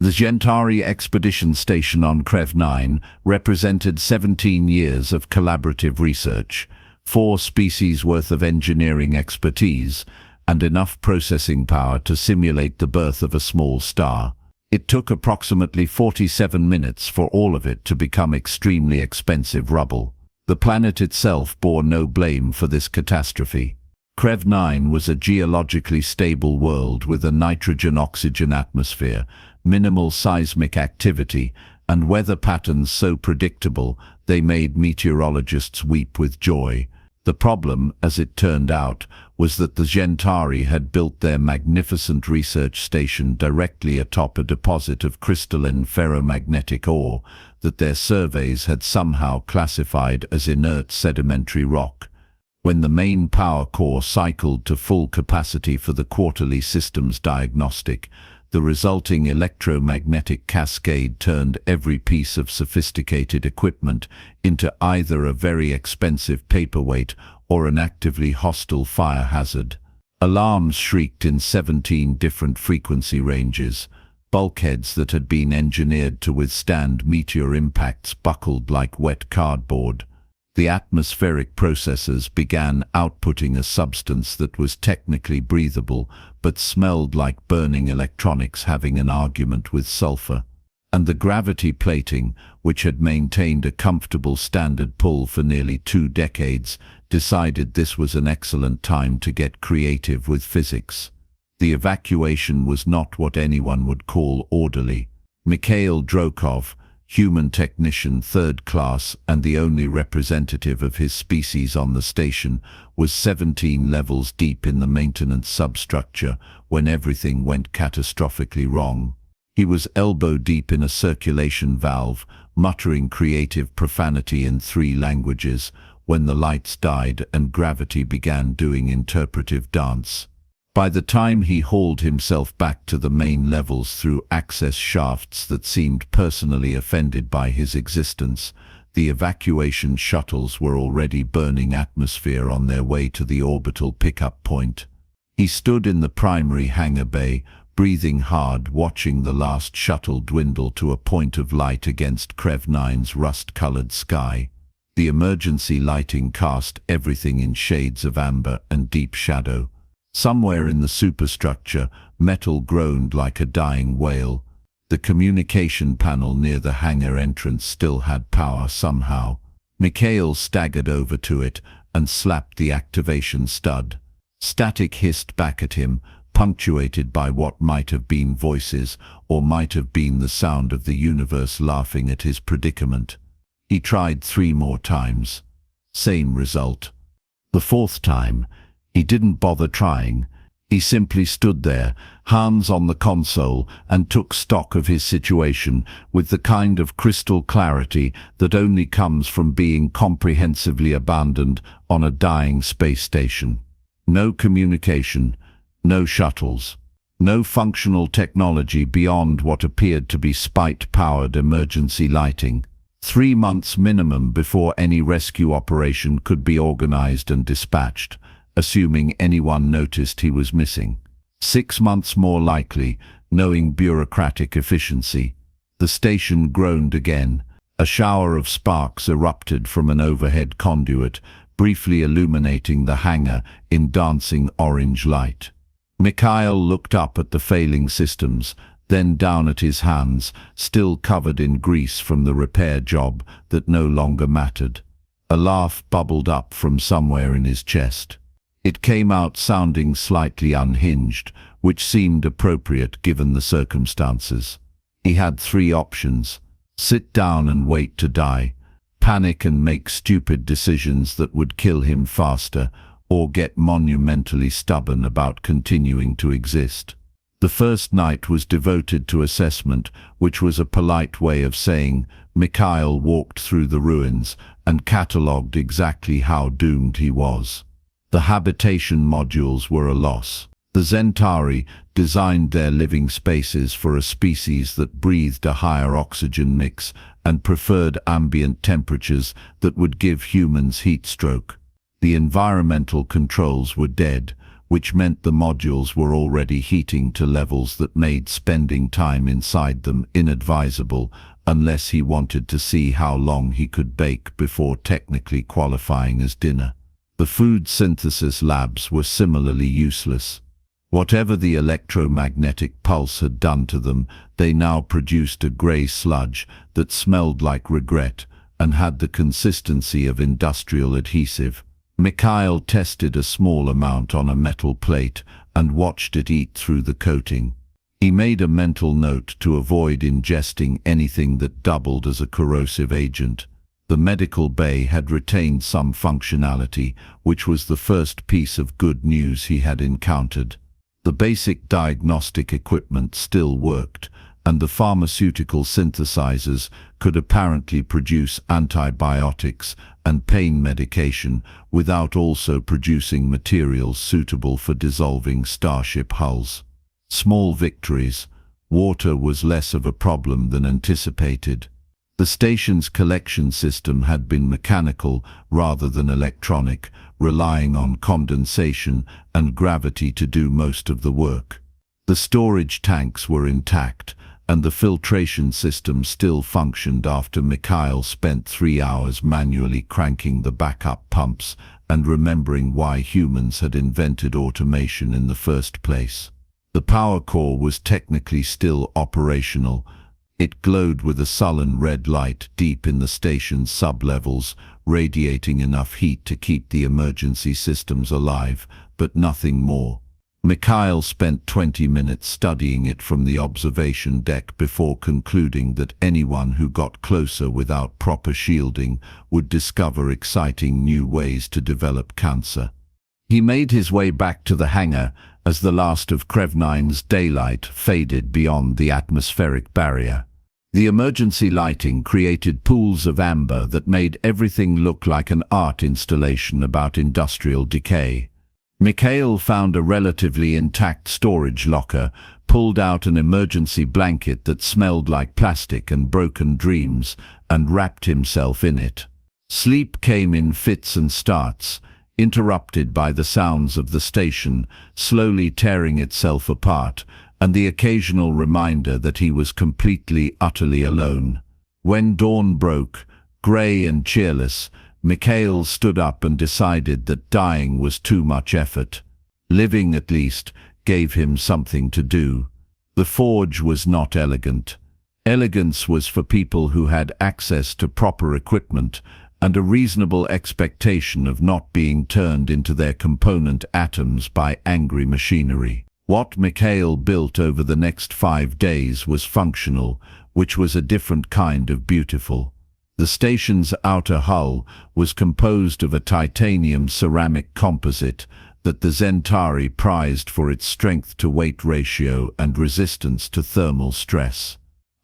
The Gentari Expedition Station on Krev 9 represented 17 years of collaborative research, 4 species worth of engineering expertise, and enough processing power to simulate the birth of a small star. It took approximately 47 minutes for all of it to become extremely expensive rubble. The planet itself bore no blame for this catastrophe. Krev 9 was a geologically stable world with a nitrogen-oxygen atmosphere, minimal seismic activity, and weather patterns so predictable they made meteorologists weep with joy. The problem, as it turned out, was that the Gentari had built their magnificent research station directly atop a deposit of crystalline ferromagnetic ore that their surveys had somehow classified as inert sedimentary rock. When the main power core cycled to full capacity for the quarterly systems diagnostic, the resulting electromagnetic cascade turned every piece of sophisticated equipment into either a very expensive paperweight or an actively hostile fire hazard. Alarms shrieked in 17 different frequency ranges. Bulkheads that had been engineered to withstand meteor impacts buckled like wet cardboard. The atmospheric processors began outputting a substance that was technically breathable but smelled like burning electronics having an argument with sulfur. And the gravity plating, which had maintained a comfortable standard pull for nearly 2 decades, decided this was an excellent time to get creative with physics. The evacuation was not what anyone would call orderly. Mikhail Drokov, human technician 3rd class and the only representative of his species on the station, was 17 levels deep in the maintenance substructure when everything went catastrophically wrong. He was elbow deep in a circulation valve, muttering creative profanity in 3 languages, when the lights died and gravity began doing interpretive dance. By the time he hauled himself back to the main levels through access shafts that seemed personally offended by his existence, the evacuation shuttles were already burning atmosphere on their way to the orbital pickup point. He stood in the primary hangar bay, breathing hard, watching the last shuttle dwindle to a point of light against Krev 9's rust-colored sky. The emergency lighting cast everything in shades of amber and deep shadow. Somewhere in the superstructure, metal groaned like a dying whale. The communication panel near the hangar entrance still had power somehow. Mikhail staggered over to it and slapped the activation stud. Static hissed back at him, punctuated by what might have been voices or might have been the sound of the universe laughing at his predicament. He tried 3 more times. Same result. The 4th time, he didn't bother trying. He simply stood there, hands on the console, and took stock of his situation with the kind of crystal clarity that only comes from being comprehensively abandoned on a dying space station. No communication, no shuttles, no functional technology beyond what appeared to be spite-powered emergency lighting. 3 months minimum before any rescue operation could be organized and dispatched, assuming anyone noticed he was missing. 6 months more likely, knowing bureaucratic efficiency. The station groaned again. A shower of sparks erupted from an overhead conduit, briefly illuminating the hangar in dancing orange light. Mikhail looked up at the failing systems, then down at his hands, still covered in grease from the repair job that no longer mattered. A laugh bubbled up from somewhere in his chest. It came out sounding slightly unhinged, which seemed appropriate given the circumstances. He had 3 options: sit down and wait to die, panic and make stupid decisions that would kill him faster, or get monumentally stubborn about continuing to exist. The first night was devoted to assessment, which was a polite way of saying Mikhail walked through the ruins and catalogued exactly how doomed he was. The habitation modules were a loss. The Gentari designed their living spaces for a species that breathed a higher oxygen mix and preferred ambient temperatures that would give humans heat stroke. The environmental controls were dead, which meant the modules were already heating to levels that made spending time inside them inadvisable unless he wanted to see how long he could bake before technically qualifying as dinner. The food synthesis labs were similarly useless. Whatever the electromagnetic pulse had done to them, they now produced a grey sludge that smelled like regret and had the consistency of industrial adhesive. Mikhail tested a small amount on a metal plate and watched it eat through the coating. He made a mental note to avoid ingesting anything that doubled as a corrosive agent. The medical bay had retained some functionality, which was the first piece of good news he had encountered. The basic diagnostic equipment still worked, and the pharmaceutical synthesizers could apparently produce antibiotics and pain medication without also producing materials suitable for dissolving starship hulls. Small victories. Water was less of a problem than anticipated. The station's collection system had been mechanical rather than electronic, relying on condensation and gravity to do most of the work. The storage tanks were intact, and the filtration system still functioned after Mikhail spent 3 hours manually cranking the backup pumps and remembering why humans had invented automation in the first place. The power core was technically still operational. It glowed with a sullen red light deep in the station's sublevels, radiating enough heat to keep the emergency systems alive, but nothing more. Mikhail spent 20 minutes studying it from the observation deck before concluding that anyone who got closer without proper shielding would discover exciting new ways to develop cancer. He made his way back to the hangar as the last of Krev-9's daylight faded beyond the atmospheric barrier. The emergency lighting created pools of amber that made everything look like an art installation about industrial decay. Mikhail found a relatively intact storage locker, pulled out an emergency blanket that smelled like plastic and broken dreams, and wrapped himself in it. Sleep came in fits and starts, interrupted by the sounds of the station slowly tearing itself apart, and the occasional reminder that he was completely, utterly alone. When dawn broke, grey and cheerless, Mikhail stood up and decided that dying was too much effort. Living, at least, gave him something to do. The forge was not elegant. Elegance was for people who had access to proper equipment and a reasonable expectation of not being turned into their component atoms by angry machinery. What Mikhail built over the next 5 days was functional, which was a different kind of beautiful. The station's outer hull was composed of a titanium ceramic composite that the Zentari prized for its strength-to-weight ratio and resistance to thermal stress.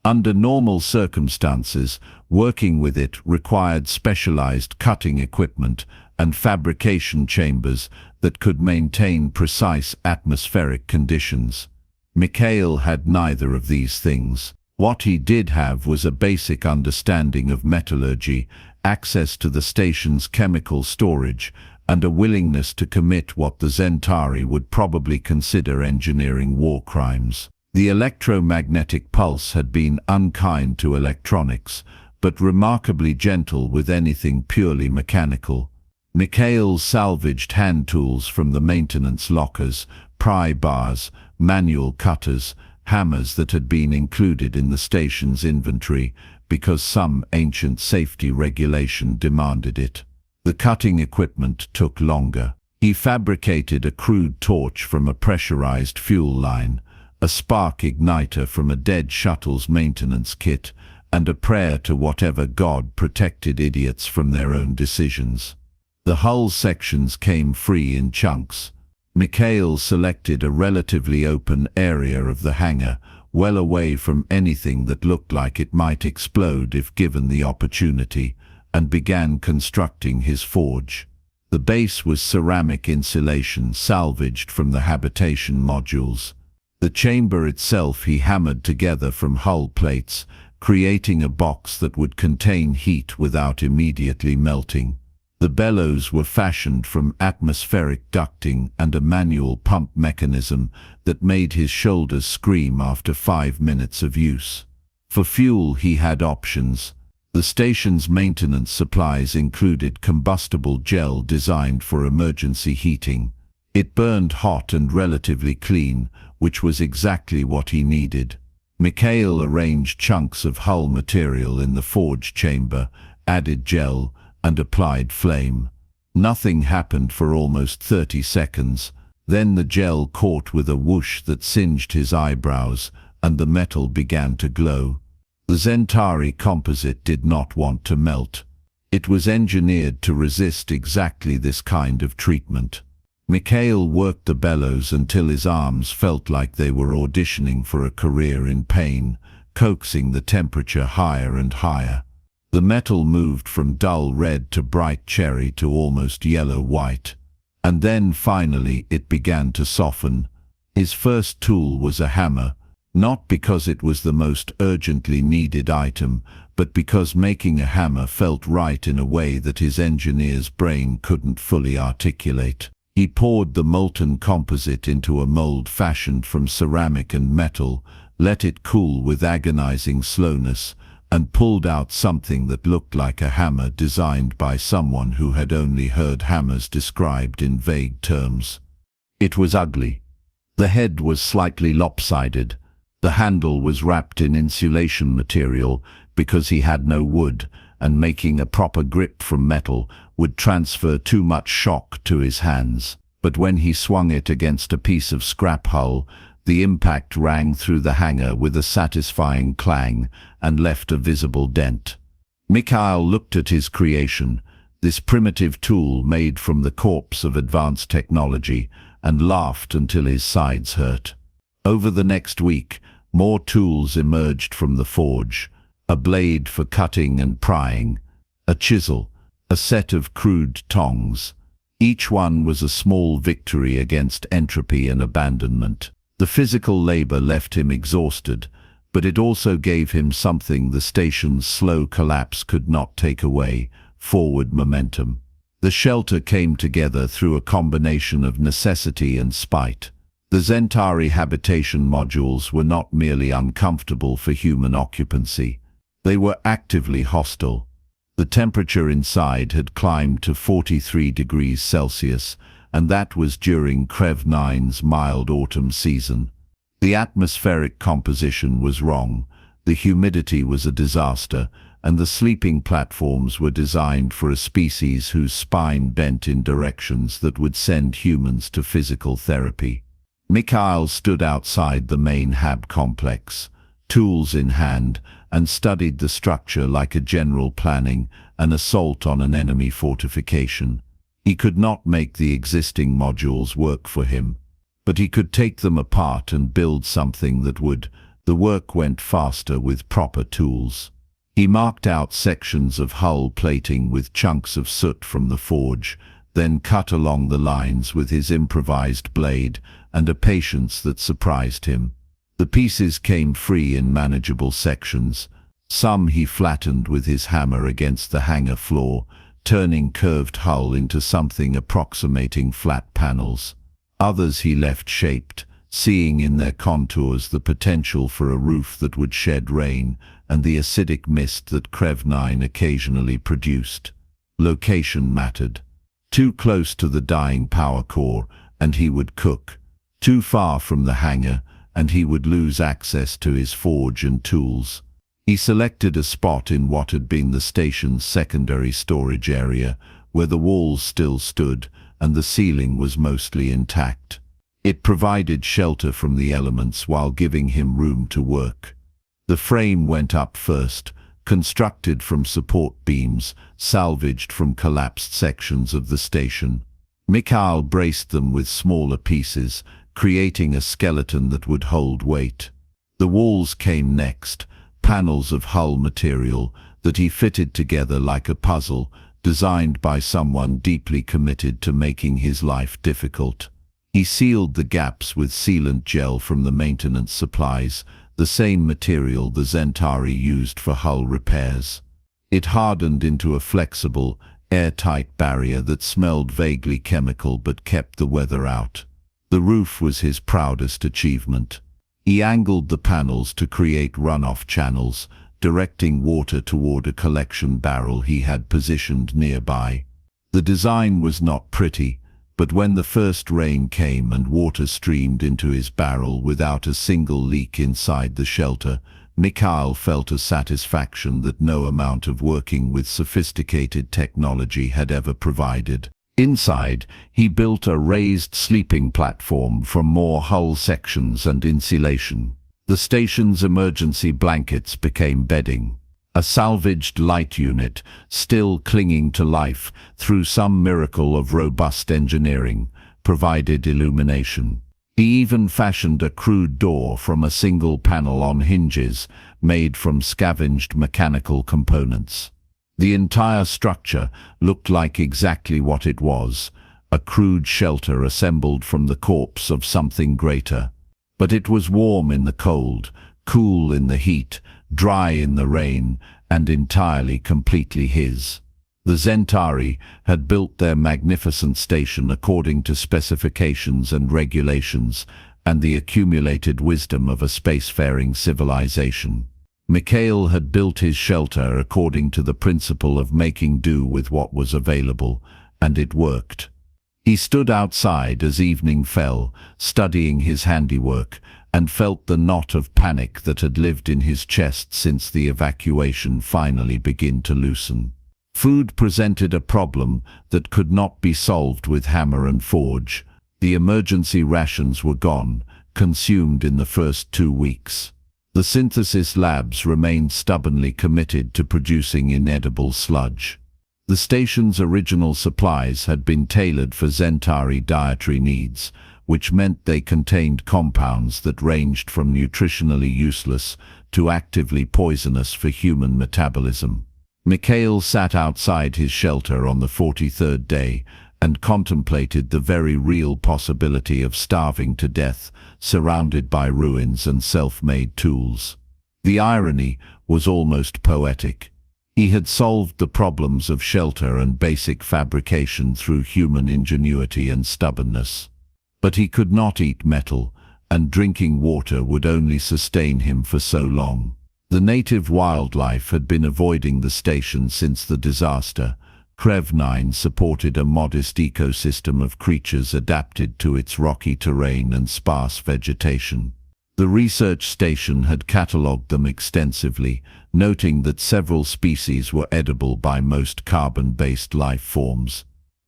Under normal circumstances, working with it required specialized cutting equipment and fabrication chambers that could maintain precise atmospheric conditions. Mikhail had neither of these things. What he did have was a basic understanding of metallurgy, access to the station's chemical storage, and a willingness to commit what the Zentari would probably consider engineering war crimes. The electromagnetic pulse had been unkind to electronics, but remarkably gentle with anything purely mechanical. Mikhail salvaged hand tools from the maintenance lockers, pry bars, manual cutters, hammers that had been included in the station's inventory because some ancient safety regulation demanded it. The cutting equipment took longer. He fabricated a crude torch from a pressurized fuel line, a spark igniter from a dead shuttle's maintenance kit, and a prayer to whatever god protected idiots from their own decisions. The hull sections came free in chunks. Mikhail selected a relatively open area of the hangar, well away from anything that looked like it might explode if given the opportunity, and began constructing his forge. The base was ceramic insulation salvaged from the habitation modules. The chamber itself he hammered together from hull plates, creating a box that would contain heat without immediately melting. The bellows were fashioned from atmospheric ducting and a manual pump mechanism that made his shoulders scream after 5 minutes of use. For fuel he had options. The station's maintenance supplies included combustible gel designed for emergency heating. It burned hot and relatively clean, which was exactly what he needed. Mikhail arranged chunks of hull material in the forge chamber, added gel, and applied flame. Nothing happened for almost 30 seconds. Then the gel caught with a whoosh that singed his eyebrows, and the metal began to glow. The Centauri composite did not want to melt. It was engineered to resist exactly this kind of treatment. Mikhail worked the bellows until his arms felt like they were auditioning for a career in pain, coaxing the temperature higher and higher. The metal moved from dull red to bright cherry to almost yellow-white. And then finally it began to soften. His first tool was a hammer, not because it was the most urgently needed item, but because making a hammer felt right in a way that his engineer's brain couldn't fully articulate. He poured the molten composite into a mold fashioned from ceramic and metal, let it cool with agonizing slowness, and pulled out something that looked like a hammer designed by someone who had only heard hammers described in vague terms. It was ugly. The head was slightly lopsided. The handle was wrapped in insulation material because he had no wood, and making a proper grip from metal would transfer too much shock to his hands. But when he swung it against a piece of scrap hull, the impact rang through the hangar with a satisfying clang and left a visible dent. Mikhail looked at his creation, this primitive tool made from the corpse of advanced technology, and laughed until his sides hurt. Over the next week, more tools emerged from the forge: a blade for cutting and prying, a chisel, a set of crude tongs. Each one was a small victory against entropy and abandonment. The physical labor left him exhausted, but it also gave him something the station's slow collapse could not take away: forward momentum. The shelter came together through a combination of necessity and spite. The Centauri habitation modules were not merely uncomfortable for human occupancy. They were actively hostile. The temperature inside had climbed to 43 degrees Celsius, and that was during Krev 9's mild autumn season. The atmospheric composition was wrong, the humidity was a disaster, and the sleeping platforms were designed for a species whose spine bent in directions that would send humans to physical therapy. Mikhail stood outside the main hab complex, tools in hand, and studied the structure like a general planning an assault on an enemy fortification. He could not make the existing modules work for him, but he could take them apart and build something that would. The work went faster with proper tools. He marked out sections of hull plating with chunks of soot from the forge, then cut along the lines with his improvised blade and a patience that surprised him. The pieces came free in manageable sections. Some he flattened with his hammer against the hangar floor, turning curved hull into something approximating flat panels. Others he left shaped, seeing in their contours the potential for a roof that would shed rain and the acidic mist that Krev 9 occasionally produced. Location mattered. Too close to the dying power core, and he would cook. Too far from the hangar, and he would lose access to his forge and tools. He selected a spot in what had been the station's secondary storage area, where the walls still stood and the ceiling was mostly intact. It provided shelter from the elements while giving him room to work. The frame went up first, constructed from support beams, salvaged from collapsed sections of the station. Mikhail braced them with smaller pieces, creating a skeleton that would hold weight. The walls came next, panels of hull material that he fitted together like a puzzle, designed by someone deeply committed to making his life difficult. He sealed the gaps with sealant gel from the maintenance supplies, the same material the Centauri used for hull repairs. It hardened into a flexible, airtight barrier that smelled vaguely chemical but kept the weather out. The roof was his proudest achievement. He angled the panels to create runoff channels, directing water toward a collection barrel he had positioned nearby. The design was not pretty, but when the first rain came and water streamed into his barrel without a single leak inside the shelter, Mikhail felt a satisfaction that no amount of working with sophisticated technology had ever provided. Inside, he built a raised sleeping platform for more hull sections and insulation. The station's emergency blankets became bedding. A salvaged light unit, still clinging to life through some miracle of robust engineering, provided illumination. He even fashioned a crude door from a single panel on hinges, made from scavenged mechanical components. The entire structure looked like exactly what it was, a crude shelter assembled from the corpse of something greater. But it was warm in the cold, cool in the heat, dry in the rain, and entirely completely his. The Zentari had built their magnificent station according to specifications and regulations, and the accumulated wisdom of a spacefaring civilization. Mikhail had built his shelter according to the principle of making do with what was available, and it worked. He stood outside as evening fell, studying his handiwork, and felt the knot of panic that had lived in his chest since the evacuation finally began to loosen. Food presented a problem that could not be solved with hammer and forge. The emergency rations were gone, consumed in the first 2 weeks. The synthesis labs remained stubbornly committed to producing inedible sludge. The station's original supplies had been tailored for Zentari dietary needs, which meant they contained compounds that ranged from nutritionally useless to actively poisonous for human metabolism. Mikhail sat outside his shelter on the 43rd day and contemplated the very real possibility of starving to death, surrounded by ruins and self-made tools. The irony was almost poetic. He had solved the problems of shelter and basic fabrication through human ingenuity and stubbornness. But he could not eat metal, and drinking water would only sustain him for so long. The native wildlife had been avoiding the station since the disaster. HFY-9 supported a modest ecosystem of creatures adapted to its rocky terrain and sparse vegetation. The research station had catalogued them extensively, noting that several species were edible by most carbon-based life forms.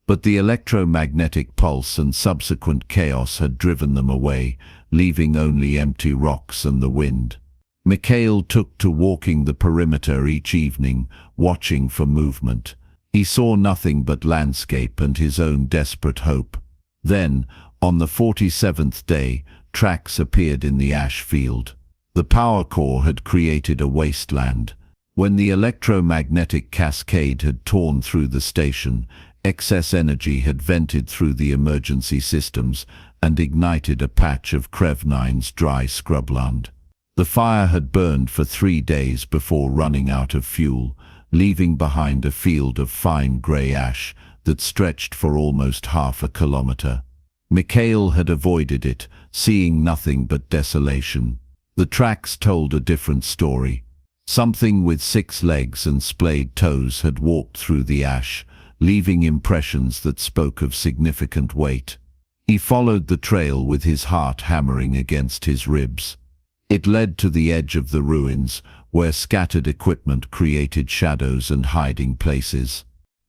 But the electromagnetic pulse and subsequent chaos had driven them away, leaving only empty rocks and the wind. Mikhail took to walking the perimeter each evening, watching for movement. He saw nothing but landscape and his own desperate hope. Then, on the 47th day, tracks appeared in the ash field. The power core had created a wasteland. When the electromagnetic cascade had torn through the station, excess energy had vented through the emergency systems and ignited a patch of HFY-9's dry scrubland. The fire had burned for 3 days before running out of fuel, leaving behind a field of fine grey ash that stretched for almost half a kilometer. Mikhail had avoided it, seeing nothing but desolation. The tracks told a different story. Something with 6 legs and splayed toes had walked through the ash, leaving impressions that spoke of significant weight. He followed the trail with his heart hammering against his ribs. It led to the edge of the ruins, where scattered equipment created shadows and hiding places.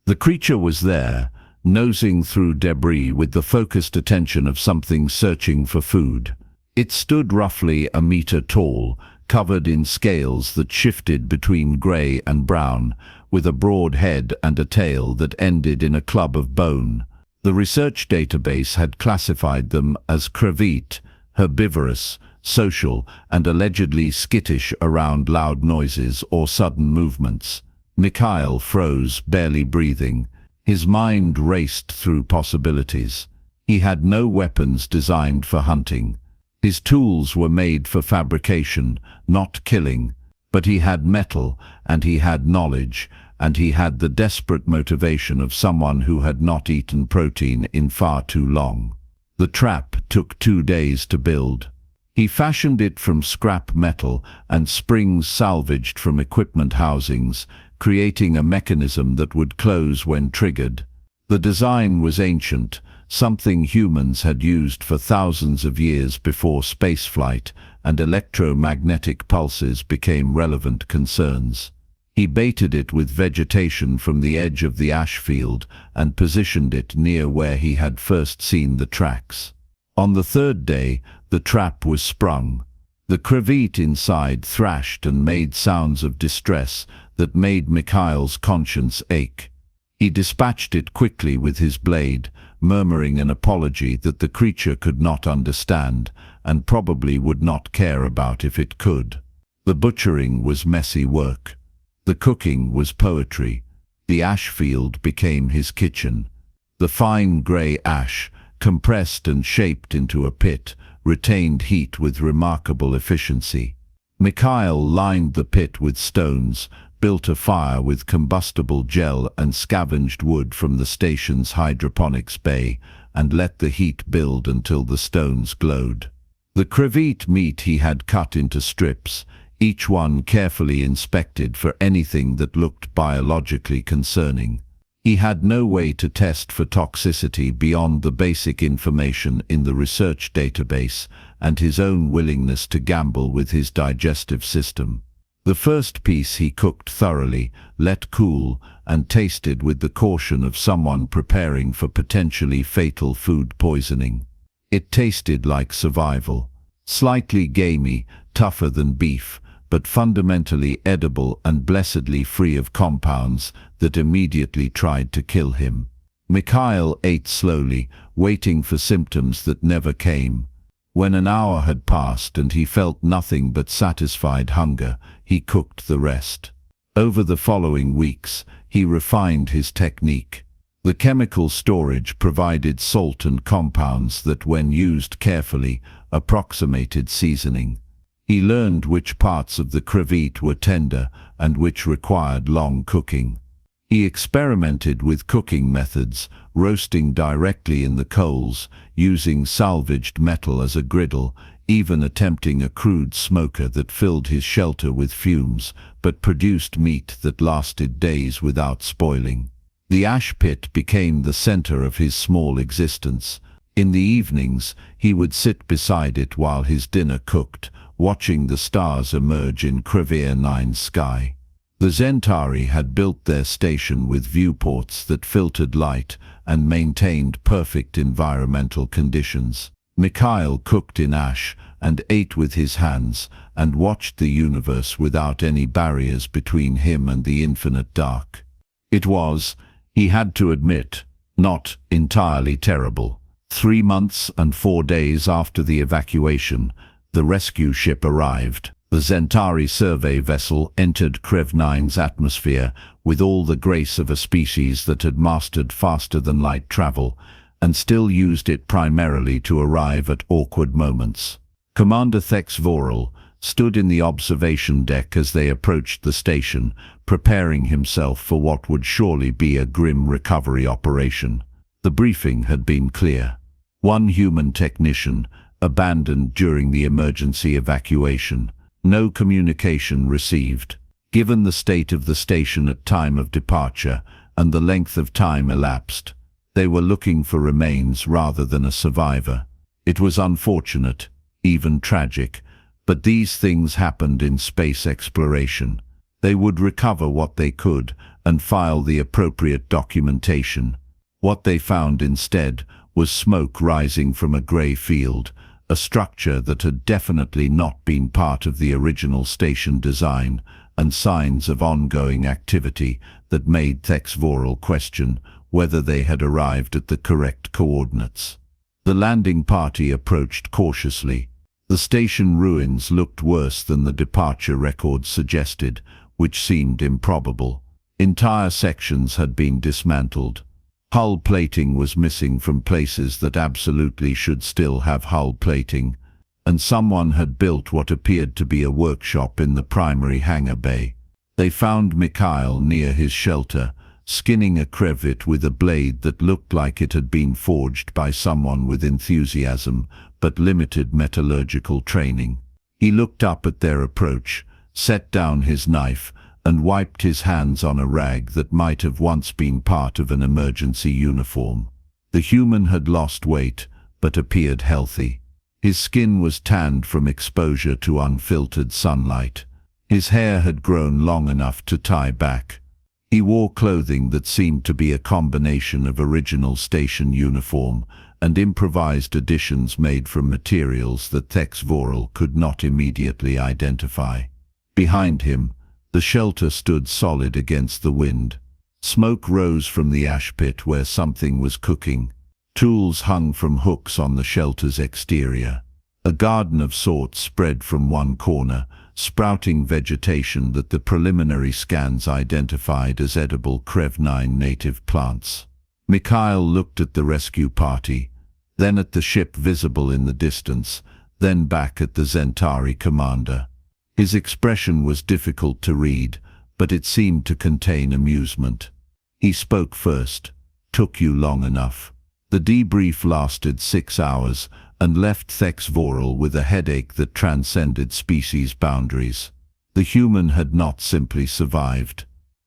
The creature was there, nosing through debris with the focused attention of something searching for food. It stood roughly a meter tall, covered in scales that shifted between grey and brown, with a broad head and a tail that ended in a club of bone. The research database had classified them as crevite, herbivorous, social, and allegedly skittish around loud noises or sudden movements. Mikhail froze, barely breathing. His mind raced through possibilities. He had no weapons designed for hunting. His tools were made for fabrication, not killing. But he had metal, and he had knowledge, and he had the desperate motivation of someone who had not eaten protein in far too long. The trap took 2 days to build. He fashioned it from scrap metal and springs salvaged from equipment housings, creating a mechanism that would close when triggered. The design was ancient, something humans had used for thousands of years before spaceflight, and electromagnetic pulses became relevant concerns. He baited it with vegetation from the edge of the ash field and positioned it near where he had first seen the tracks. On the 3rd day, the trap was sprung. The crevette inside thrashed and made sounds of distress that made Mikhail's conscience ache. He dispatched it quickly with his blade, murmuring an apology that the creature could not understand and probably would not care about if it could. The butchering was messy work. The cooking was poetry. The ash field became his kitchen. The fine grey ash, compressed and shaped into a pit, retained heat with remarkable efficiency. Mikhail lined the pit with stones, built a fire with combustible gel and scavenged wood from the station's hydroponics bay, and let the heat build until the stones glowed. The crevette meat he had cut into strips, each one carefully inspected for anything that looked biologically concerning. He had no way to test for toxicity beyond the basic information in the research database and his own willingness to gamble with his digestive system. The first piece he cooked thoroughly, let cool, and tasted with the caution of someone preparing for potentially fatal food poisoning. It tasted like survival, slightly gamey, tougher than beef, but fundamentally edible and blessedly free of compounds that immediately tried to kill him. Mikhail ate slowly, waiting for symptoms that never came. When an hour had passed and he felt nothing but satisfied hunger, he cooked the rest. Over the following weeks, he refined his technique. The chemical storage provided salt and compounds that, when used carefully, approximated seasoning. He learned which parts of the crevette were tender and which required long cooking. He experimented with cooking methods, roasting directly in the coals, using salvaged metal as a griddle, even attempting a crude smoker that filled his shelter with fumes, but produced meat that lasted days without spoiling. The ash pit became the center of his small existence. In the evenings, he would sit beside it while his dinner cooked, watching the stars emerge in Crevier 9's sky. The Zentari had built their station with viewports that filtered light and maintained perfect environmental conditions. Mikhail cooked in ash and ate with his hands and watched the universe without any barriers between him and the infinite dark. It was, he had to admit, not entirely terrible. 3 months and 4 days after the evacuation, the rescue ship arrived. The Zentari survey vessel entered Crev 9's atmosphere with all the grace of a species that had mastered faster-than-light travel, and still used it primarily to arrive at awkward moments. Commander Thex Voral stood in the observation deck as they approached the station, preparing himself for what would surely be a grim recovery operation. The briefing had been clear. 1 human technician, abandoned during the emergency evacuation. No communication received. Given the state of the station at time of departure and the length of time elapsed, they were looking for remains rather than a survivor. It was unfortunate, even tragic, but these things happened in space exploration. They would recover what they could and file the appropriate documentation. What they found instead was smoke rising from a grey field, a structure that had definitely not been part of the original station design, and signs of ongoing activity that made Thex Voral question whether they had arrived at the correct coordinates. The landing party approached cautiously. The station ruins looked worse than the departure records suggested, which seemed improbable. Entire sections had been dismantled. Hull plating was missing from places that absolutely should still have hull plating, and someone had built what appeared to be a workshop in the primary hangar bay. They found Mikhail near his shelter, skinning a crevet with a blade that looked like it had been forged by someone with enthusiasm but limited metallurgical training. He looked up at their approach, set down his knife, and wiped his hands on a rag that might have once been part of an emergency uniform. The human had lost weight, but appeared healthy. His skin was tanned from exposure to unfiltered sunlight. His hair had grown long enough to tie back. He wore clothing that seemed to be a combination of original station uniform and improvised additions made from materials that Vorel could not immediately identify. Behind him, the shelter stood solid against the wind. Smoke rose from the ash pit where something was cooking. Tools hung from hooks on the shelter's exterior. A garden of sorts spread from one corner, sprouting vegetation that the preliminary scans identified as edible Krev-9 native plants. Mikhail looked at the rescue party, then at the ship visible in the distance, then back at the Zentari commander. His expression was difficult to read, but it seemed to contain amusement. He spoke first. "Took you long enough." The debrief lasted 6 hours and left Vorel with a headache that transcended species boundaries. The human had not simply survived.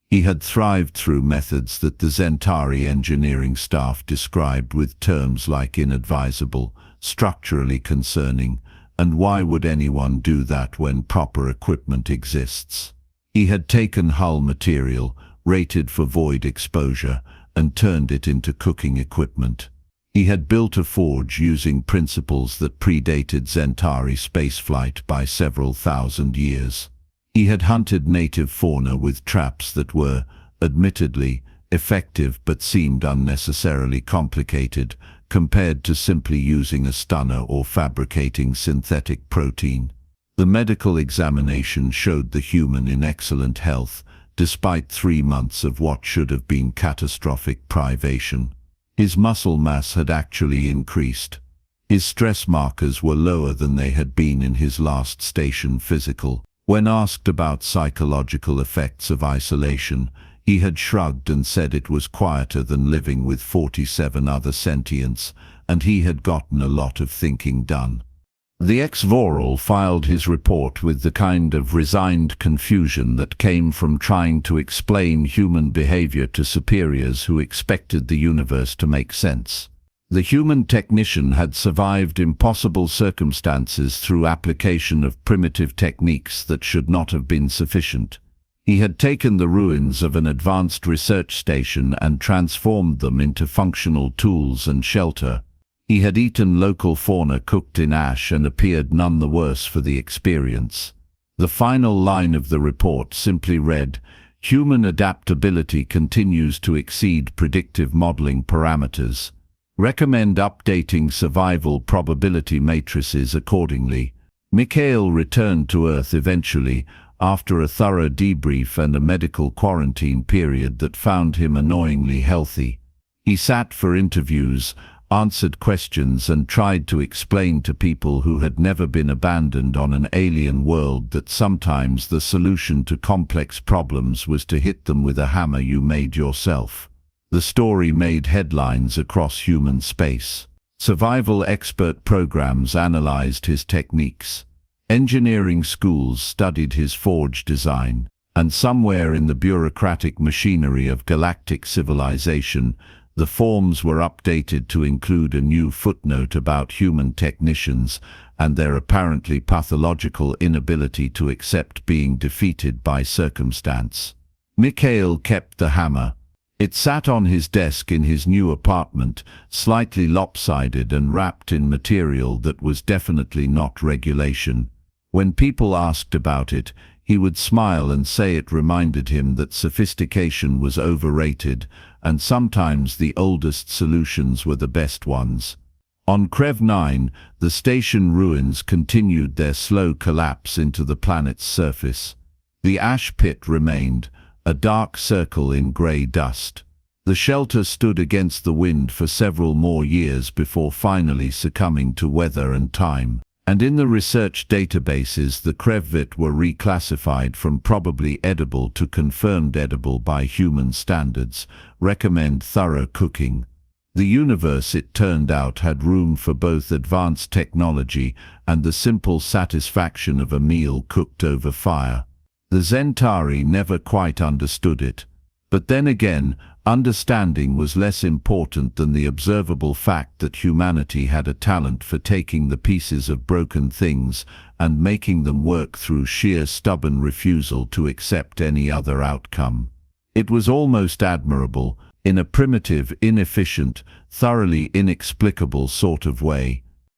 He had thrived through methods that the Zentari engineering staff described with terms like inadvisable, structurally concerning, and why would anyone do that when proper equipment exists? He had taken hull material, rated for void exposure, and turned it into cooking equipment. He had built a forge using principles that predated Zentari spaceflight by several thousand years. He had hunted native fauna with traps that were, admittedly, effective but seemed unnecessarily complicated compared to simply using a stunner or fabricating synthetic protein. The medical examination showed the human in excellent health, despite 3 months of what should have been catastrophic privation. His muscle mass had actually increased. His stress markers were lower than they had been in his last station physical. When asked about psychological effects of isolation, he had shrugged and said it was quieter than living with 47 other sentients, and he had gotten a lot of thinking done. The ex-Vorel filed his report with the kind of resigned confusion that came from trying to explain human behavior to superiors who expected the universe to make sense. The human technician had survived impossible circumstances through application of primitive techniques that should not have been sufficient. He had taken the ruins of an advanced research station and transformed them into functional tools and shelter. He had eaten local fauna cooked in ash and appeared none the worse for the experience. The final line of the report simply read, "Human adaptability continues to exceed predictive modeling parameters. Recommend updating survival probability matrices accordingly." Mikhail returned to Earth eventually, after a thorough debrief and a medical quarantine period that found him annoyingly healthy. He sat for interviews, answered questions and tried to explain to people who had never been abandoned on an alien world that sometimes the solution to complex problems was to hit them with a hammer you made yourself. The story made headlines across human space. Survival expert programs analyzed his techniques. Engineering schools studied his forge design, and somewhere in the bureaucratic machinery of galactic civilization, the forms were updated to include a new footnote about human technicians and their apparently pathological inability to accept being defeated by circumstance. Mikhail kept the hammer. It sat on his desk in his new apartment, slightly lopsided and wrapped in material that was definitely not regulation. When people asked about it, he would smile and say it reminded him that sophistication was overrated, and sometimes the oldest solutions were the best ones. On Krev-9, the station ruins continued their slow collapse into the planet's surface. The ash pit remained, a dark circle in grey dust. The shelter stood against the wind for several more years before finally succumbing to weather and time. And in the research databases, the crevvit were reclassified from probably edible to confirmed edible by human standards. Recommend thorough cooking. The universe, it turned out, had room for both advanced technology and the simple satisfaction of a meal cooked over fire. The Zentari never quite understood it. But then again, understanding was less important than the observable fact that humanity had a talent for taking the pieces of broken things and making them work through sheer stubborn refusal to accept any other outcome. It was almost admirable, in a primitive, inefficient, thoroughly inexplicable sort of way.